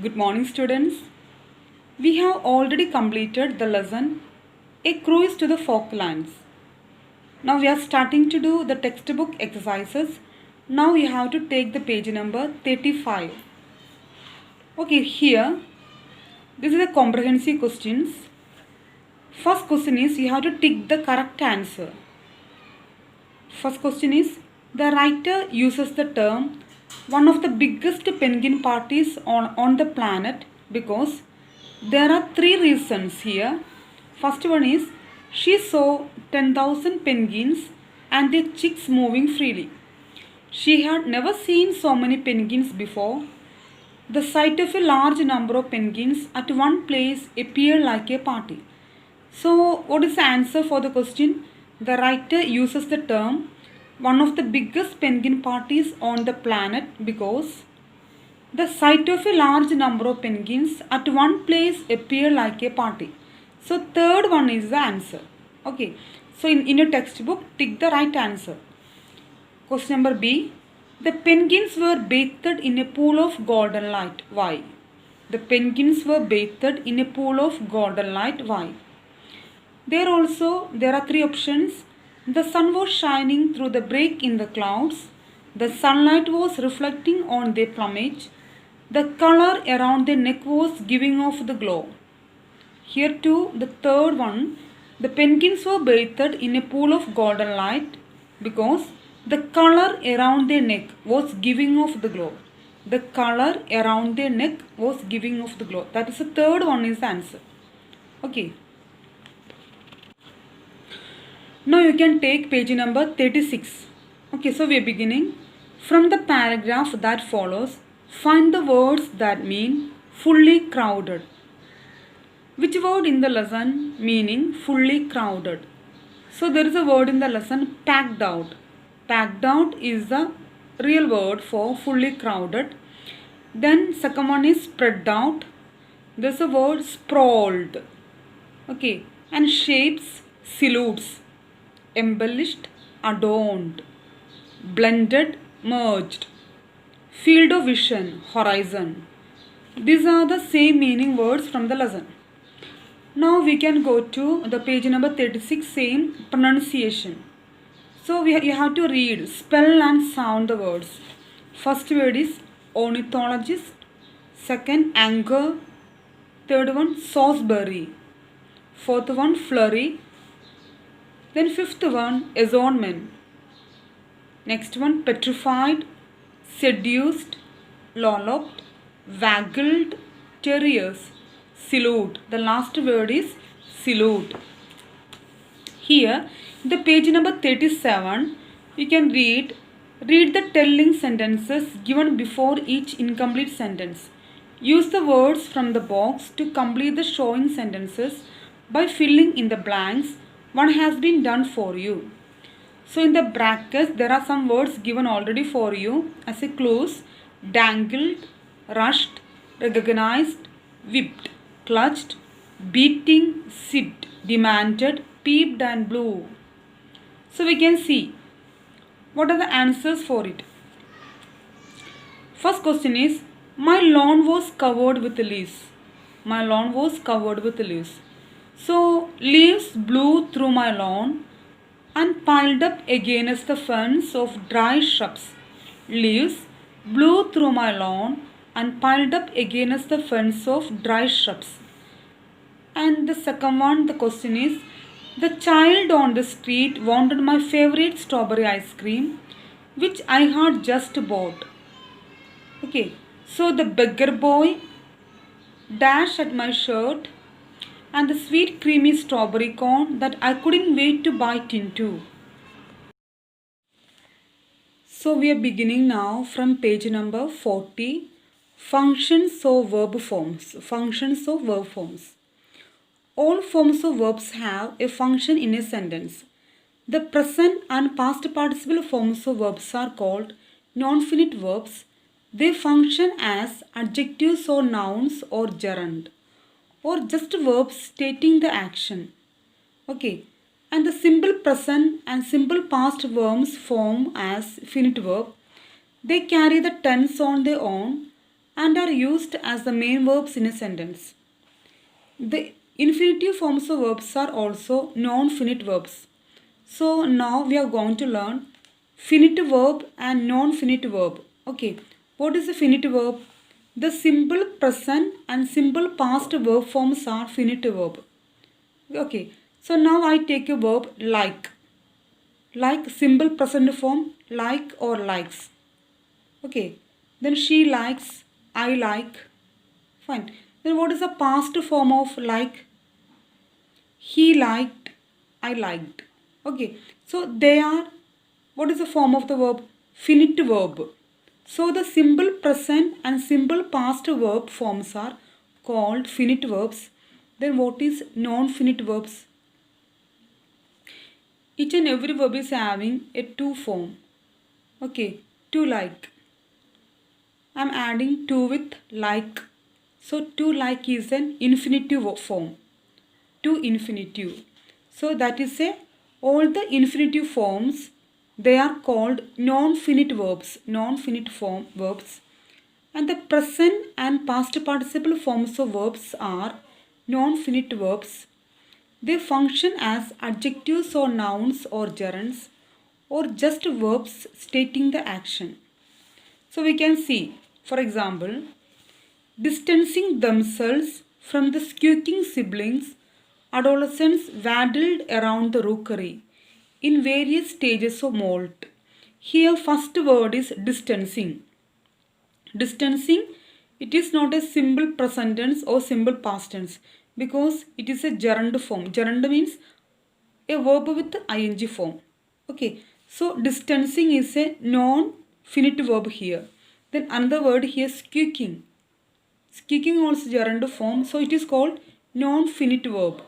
Good morning, students. We have already completed the lesson A Cruise to the Falklands. Now we are starting to do the textbook exercises. Now you have to take the page number 35. Okay, here this is the comprehensive questions. First question is you have to tick the correct answer. First question is the writer uses the term one of the biggest penguin parties on the planet because there are three reasons here. First one is she saw 10,000 penguins and their chicks moving freely. She had never seen so many penguins before. The sight of a large number of penguins at one place appeared like a party. So, what is the answer for the question? The writer uses the term one of the biggest penguin parties on the planet because the sight of a large number of penguins at one place appear like a party. So, third one is the answer. Okay. So, in your textbook, tick the right answer. Question number B. The penguins were bathed in a pool of golden light. Why? The penguins were bathed in a pool of golden light. Why? There are three options. The sun was shining through the break in the clouds. The sunlight was reflecting on their plumage. The color around their neck was giving off the glow. Here too, the third one, the penguins were bathed in a pool of golden light because the color around their neck was giving off the glow. The color around their neck was giving off the glow. That is the third one is the answer. Okay. Now you can take page number 36. Okay, so we are beginning. From the paragraph that follows, find the words that mean fully crowded. Which word in the lesson meaning fully crowded? So there is a word in the lesson packed out. Packed out is the real word for fully crowded. Then second one is spread out. There is a word sprawled. Okay, and shapes, silhouettes. Embellished, adorned, blended, merged, field of vision, horizon. These are the same meaning words from the lesson. Now we can go to the page number 36, same pronunciation. So you have to read, spell and sound the words. First word is ornithologist, second anchor, third one sauceberry, fourth one flurry, then fifth one, assortment. Next one, petrified, seduced, lolloped, waggled, terriers, silhouette. The last word is silhouette. Here, the page number 37, you can read the telling sentences given before each incomplete sentence. Use the words from the box to complete the showing sentences by filling in the blanks. One has been done for you. So in the brackets there are some words given already for you as a clues: dangled, rushed, recognized, whipped, clutched, beating, sipped, demanded, peeped and blew. So we can see what are the answers for it. First question is my lawn was covered with leaves. My lawn was covered with leaves. So leaves blew through my lawn and piled up against the fence of dry shrubs. Leaves blew through my lawn and piled up against the fence of dry shrubs. And the second one, the question is, the child on the street wanted my favorite strawberry ice cream, which I had just bought. Okay, so the beggar boy dashed at my shirt and the sweet creamy strawberry cone that I couldn't wait to bite into. So we are beginning now from page number 40, functions of verb forms. Functions of verb forms. All forms of verbs have a function in a sentence. The present and past participle forms of verbs are called non-finite verbs. They function as adjectives or nouns or gerund, or just verbs stating the action. Okay, and the simple present and simple past verbs form as finite verb. They carry the tense on their own and are used as the main verbs in a sentence. The infinitive forms of verbs are also non-finite verbs. So now we are going to learn finite verb and non-finite verb. Okay, what is a finite verb? The simple present and simple past verb forms are finite verb. Okay, so now I take a verb like simple present form, like or likes. Okay, then she likes, I like. Fine. Then what is the past form of like? He liked, I liked. Okay, so they are, what is the form of the verb? Finite verb. So the simple present and simple past verb forms are called finite verbs. Then what is non-finite verbs? Each and every verb is having a to form. Okay, to like. I am adding to with like. So to like is an infinitive form. To infinitive. So that is a all the infinitive forms, they are called non-finite verbs. Non-finite form verbs. And the present and past participle forms of verbs are non-finite verbs. They function as adjectives or nouns or gerunds or just verbs stating the action. So we can see, for example, distancing themselves from the squeaking siblings, adolescents waddled around the rookery in various stages of molt. Here first word is distancing. Distancing, it is not a simple present tense or simple past tense because it is a gerund form. Gerund means a verb with ing form. Okay, so distancing is a non-finite verb here. Then another word here, squeaking. Squeaking also gerund form, so it is called non-finite verb.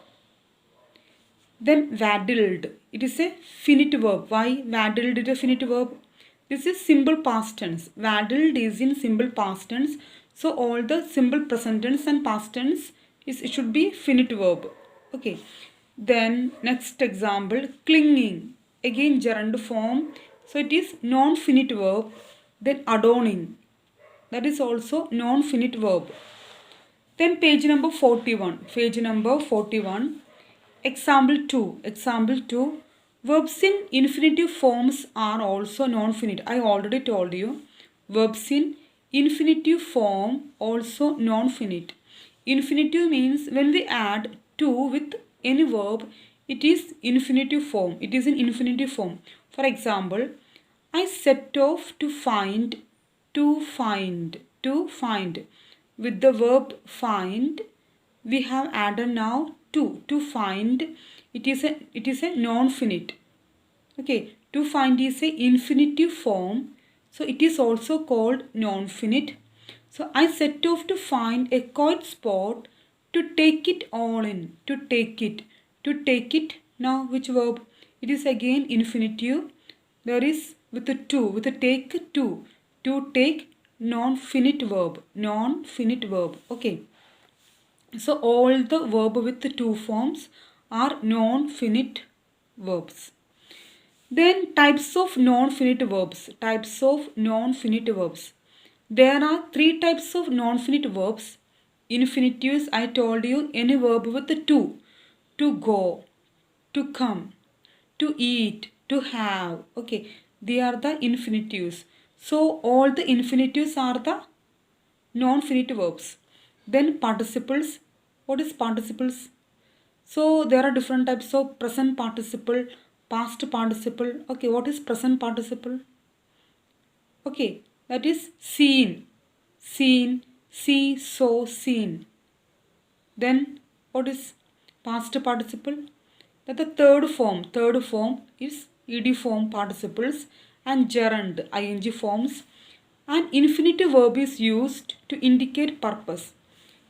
Then waddled, it is a finite verb. Why waddled is a finite verb? This is simple past tense. Waddled is in simple past tense. So all the simple present tense and past tense it should be finite verb. Okay. Then next example, clinging. Again gerund form. So it is non-finite verb. Then adorning. That is also non-finite verb. Then page number 41. Page number 41. Example 2. Example 2. Verbs in infinitive forms are also non-finite. I already told you. Verbs in infinitive form also non-finite. Infinitive means when we add to with any verb, it is infinitive form. It is in infinitive form. For example, I set off to find, to find, to find. With the verb find, we have added now to find. It is a non-finite. Okay, to find is a infinitive form, so it is also called non-finite. So I set off to find a quiet spot to take it all in. To take it. To take it. Now which verb? It is again infinitive. There is with the to, with the take to. To take, non-finite verb. Non-finite verb. Okay. So all the verb with the two forms are non-finite verbs. Then types of non-finite verbs. Types of non-finite verbs. There are three types of non-finite verbs. Infinitives, I told you, any verb with the to. To go, to come, to eat, to have. Okay, they are the infinitives. So all the infinitives are the non-finite verbs. Then participles. What is participles? So there are different types of present participle, past participle. Okay, what is present participle? Okay, that is seen, seen, see, saw, seen. Then what is past participle? That the third form is ed form participles and gerund ing forms. An infinitive verb is used to indicate purpose.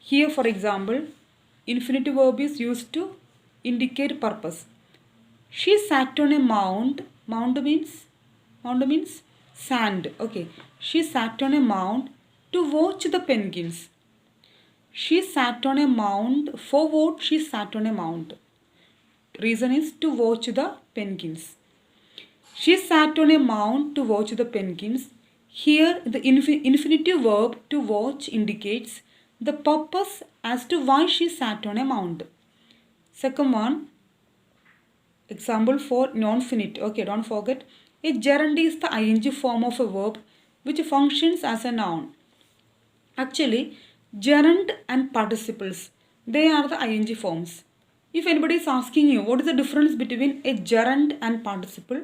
Here for example, infinitive verb is used to indicate purpose. She sat on a mound. Mound means sand. Okay. She sat on a mound to watch the penguins. She sat on a mound. For what she sat on a mound? Reason is to watch the penguins. She sat on a mound to watch the penguins. Here the infinitive verb to watch indicates the purpose as to why she sat on a mound. Second one, example for non-finite. Okay, don't forget. A gerund is the ing form of a verb which functions as a noun. Actually, gerund and participles, they are the ing forms. If anybody is asking you what is the difference between a gerund and participle,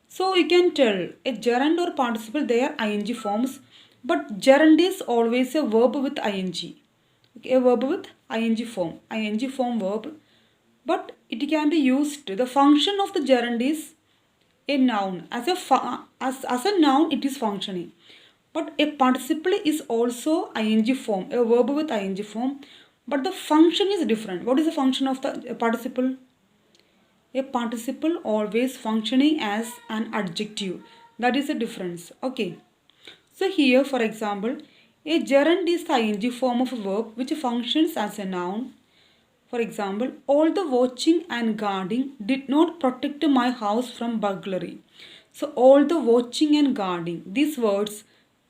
so you can tell a gerund or participle, they are ing forms, but gerund is always a verb with ing. Okay, a verb with ing form verb, but it can be used. The function of the gerund is a noun. As a noun, it is functioning. But a participle is also ing form, a verb with ing form, but the function is different. What is the function of the participle? A participle always functioning as an adjective. That is the difference. Okay. So here, for example, a gerund is the ing form of a verb which functions as a noun. For example, all the watching and guarding did not protect my house from burglary. So all the watching and guarding, these words,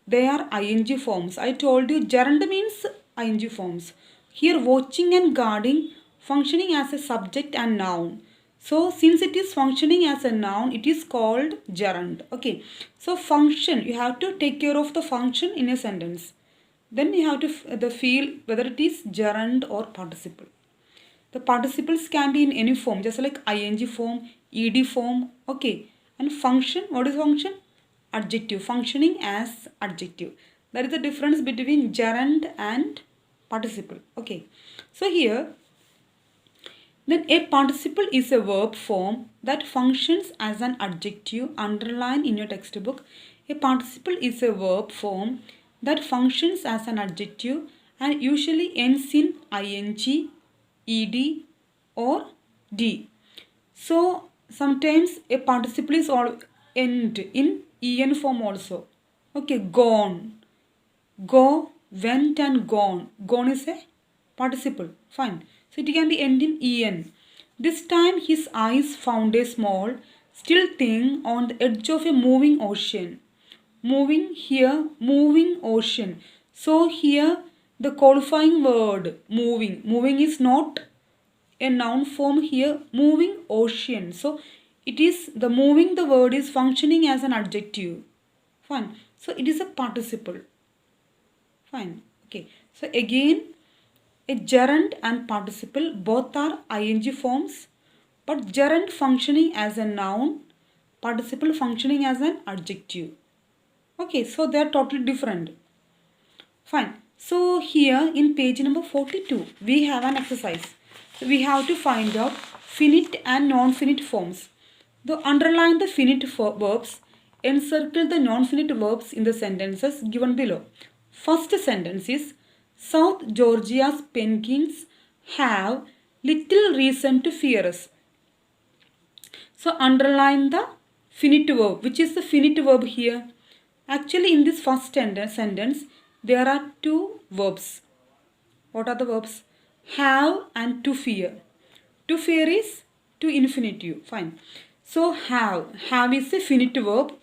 they are ing forms. I told you gerund means ing forms. Here watching and guarding functioning as a subject and noun. So since it is functioning as a noun, it is called gerund. Okay. So function, you have to take care of the function in a sentence. Then you have to feel whether it is gerund or participle. The participles can be in any form, just like ing form, ed form. Okay. And function, what is function? Adjective, functioning as adjective. That is the difference between gerund and participle. Okay. So here, then a participle is a verb form that functions as an adjective. Underline in your textbook. A participle is a verb form that functions as an adjective and usually ends in ing, ed or d. So sometimes a participle is all end in en form also. Okay, gone. Go, went and gone. Gone is a participle. Fine. So it can be end in en. This time his eyes found a small, still thing on the edge of a moving ocean. Moving here, moving ocean. So here the qualifying word moving. Moving is not a noun form here. Moving ocean. So it is the moving, the word is functioning as an adjective. Fine. So it is a participle. Fine. Okay. So again, a gerund and participle both are ing forms, but gerund functioning as a noun, participle functioning as an adjective. Okay, so they are totally different. Fine. So here in page number 42, we have an exercise. So we have to find out finite and non-finite forms. To underline the finite verbs, encircle the non-finite verbs in the sentences given below. First sentence is, South Georgia's penguins have little reason to fear us. So underline the finite verb. Which is the finite verb here? Actually in this first sentence, there are two verbs. What are the verbs? Have and to fear. To fear is to infinitive. Fine. So have. Have is a finite verb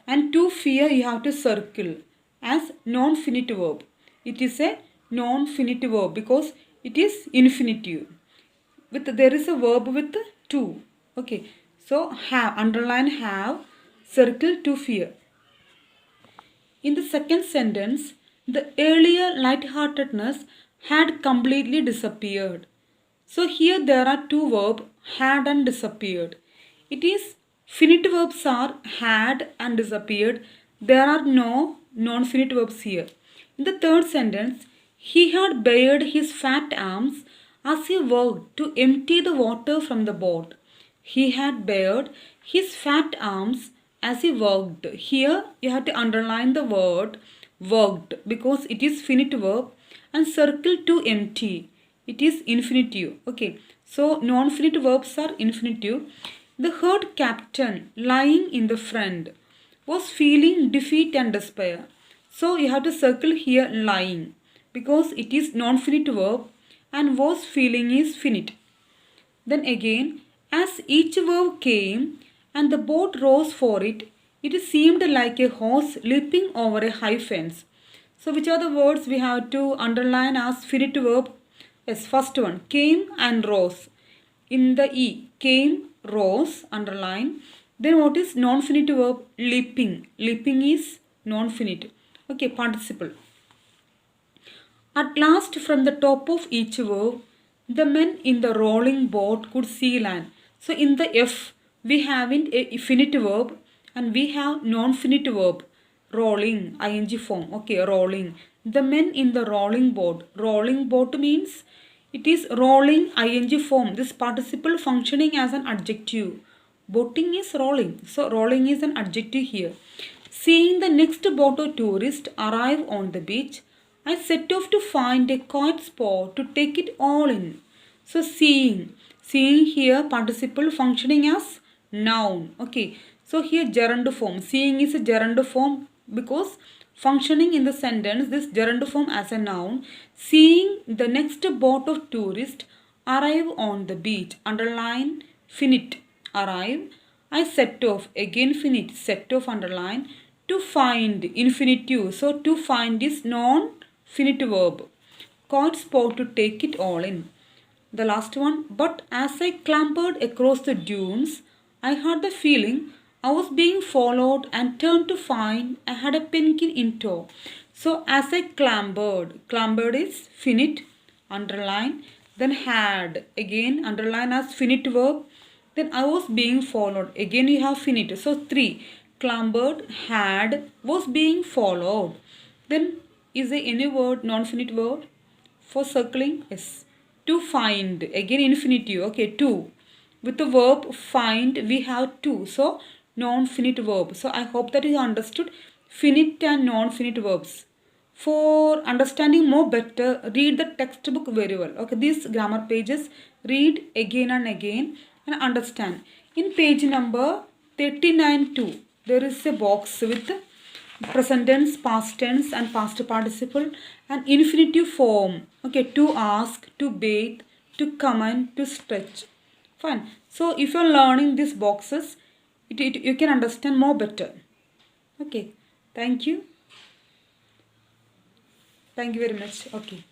and to fear you have to circle as non-finite verb. It is a non-finite verb because it is infinitive. There is a verb with to. Okay. So have, underline have, circle to fear. In the second sentence, the earlier lightheartedness had completely disappeared. So here there are two verbs, had and disappeared. It is finite verbs are had and disappeared. There are no non-finite verbs here. In the third sentence, he had bared his fat arms as he worked to empty the water from the boat. He had bared his fat arms as he worked. Here you have to underline the word worked because it is finite verb and circle to empty. It is infinitive. Okay. So non-finite verbs are infinitive. The herd captain lying in the front was feeling defeat and despair. So you have to circle here lying because it is non-finite verb and was feeling is finite. Then again, as each verb came and the boat rose for it, It seemed like a horse leaping over a high fence. So which are the words we have to underline as finite verb? Yes, first one, came and rose. In the E, came, rose, underline. Then what is non-finite verb? Leaping. Leaping is non-finite. Okay, participle. At last, from the top of each verb, the men in the rolling boat could see land. So in the F, we haven't a finite verb and we have non-finite verb. Rolling, ing form. Okay, rolling. The men in the rolling boat. Rolling boat means it is rolling ing form. This participle functioning as an adjective. Boating is rolling. So rolling is an adjective here. Seeing the next boat of tourists arrive on the beach, I set off to find a quiet spot to take it all in. So seeing here participle functioning as noun. Okay. So here gerund form. Seeing is a gerund form because functioning in the sentence this gerund form as a noun. Seeing the next boat of tourists arrive on the beach. Underline finite. Arrive. I set off. Again finite. Set off underline. To find infinitive. So to find is non-finite verb. Caught spot to take it all in. The last one. But as I clambered across the dunes, I had the feeling I was being followed and turned to find I had a penguin in tow. So as I clambered is finite, underline, then had, again underline as finite verb, then I was being followed, again you have finite. So 3, clambered, had, was being followed. Then is there any word, non-finite word for circling? Yes. To find, again infinitive, okay, to. With the verb find, we have to. So, non-finite verb. So, I hope that you understood finite and non-finite verbs. For understanding more better, read the textbook very well. Okay, these grammar pages, read again and again and understand. In page number 39-2, there is a box with present tense, past tense and past participle and infinitive form. Okay, to ask, to bathe, to comment, to stretch. Fine. So if you are learning these boxes, you can understand more better. Okay. Thank you. Thank you very much. Okay.